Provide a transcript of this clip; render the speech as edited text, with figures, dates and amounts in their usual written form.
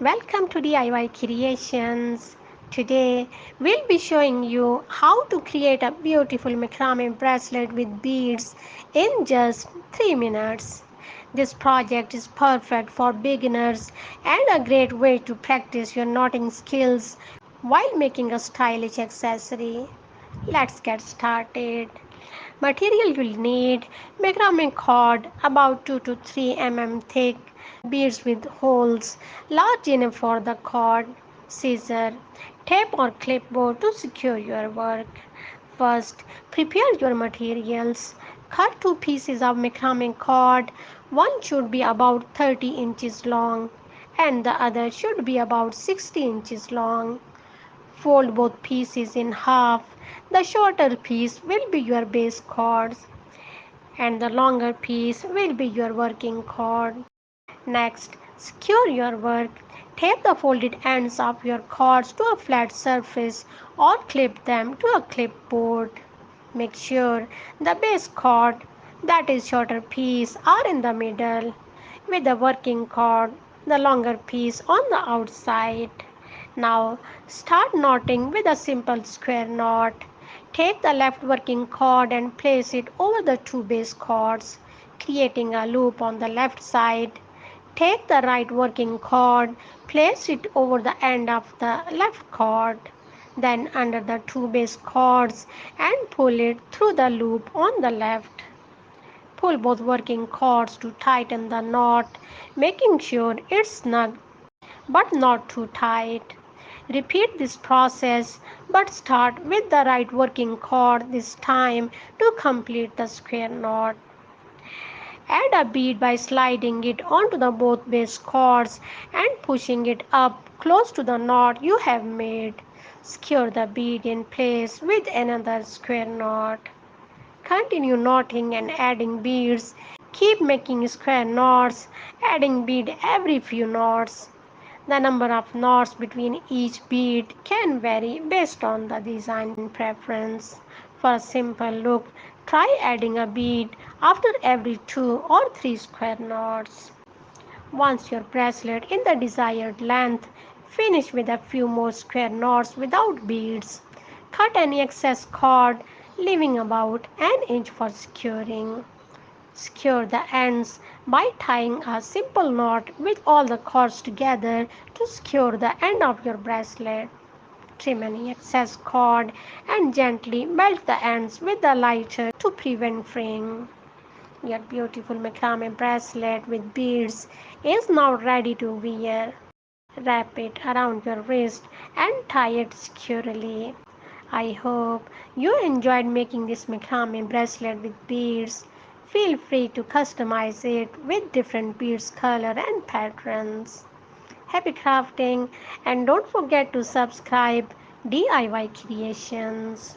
Welcome to DIY Creations. Today we'll be showing you how to create a beautiful macrame bracelet with beads in just 3 minutes. This project is perfect for beginners and a great way to practice your knotting skills while making a stylish accessory. Let's get started. Material you'll need: macrame cord about 2 to 3 mm thick, beads with holes large enough for the cord, scissor, tape or clipboard to secure your work. First, prepare your materials. Cut two pieces of macrame cord. One should be about 30 inches long and the other should be about 60 inches long. Fold both pieces in half. The shorter piece will be your base cords and the longer piece will be your working cord. Next, secure your work. Tape the folded ends of your cords to a flat surface or clip them to a clipboard. Make sure the base cord, that is shorter piece, are in the middle with the working cord, the longer piece on the outside. Now start knotting with a simple square knot. Take the left working cord and place it over the two base cords, creating a loop on the left side. Take the right working cord, place it over the end of the left cord, then under the two base cords and pull it through the loop on the left. Pull both working cords to tighten the knot, making sure it's snug but not too tight. Repeat this process but start with the right working cord this time to complete the square knot. Add a bead by sliding it onto the both base cords and pushing it up close to the knot you have made. Secure the bead in place with another square knot. Continue knotting and adding beads. Keep making square knots, adding bead every few knots. The number of knots between each bead can vary based on the design preference. For a simple look, try adding a bead after every 2 or 3 square knots. Once your bracelet is the desired length, finish with a few more square knots without beads. Cut any excess cord, leaving about an inch for securing. Secure the ends by tying a simple knot with all the cords together to secure the end of your bracelet. Trim any excess cord and gently belt the ends with the lighter to prevent fraying. Your beautiful macrame bracelet with beads is now ready to wear. Wrap it around your wrist and tie it securely. I hope you enjoyed making this macrame bracelet with beads. Feel free to customize it with different beads, color and patterns. Happy crafting and don't forget to subscribe DIY Creations.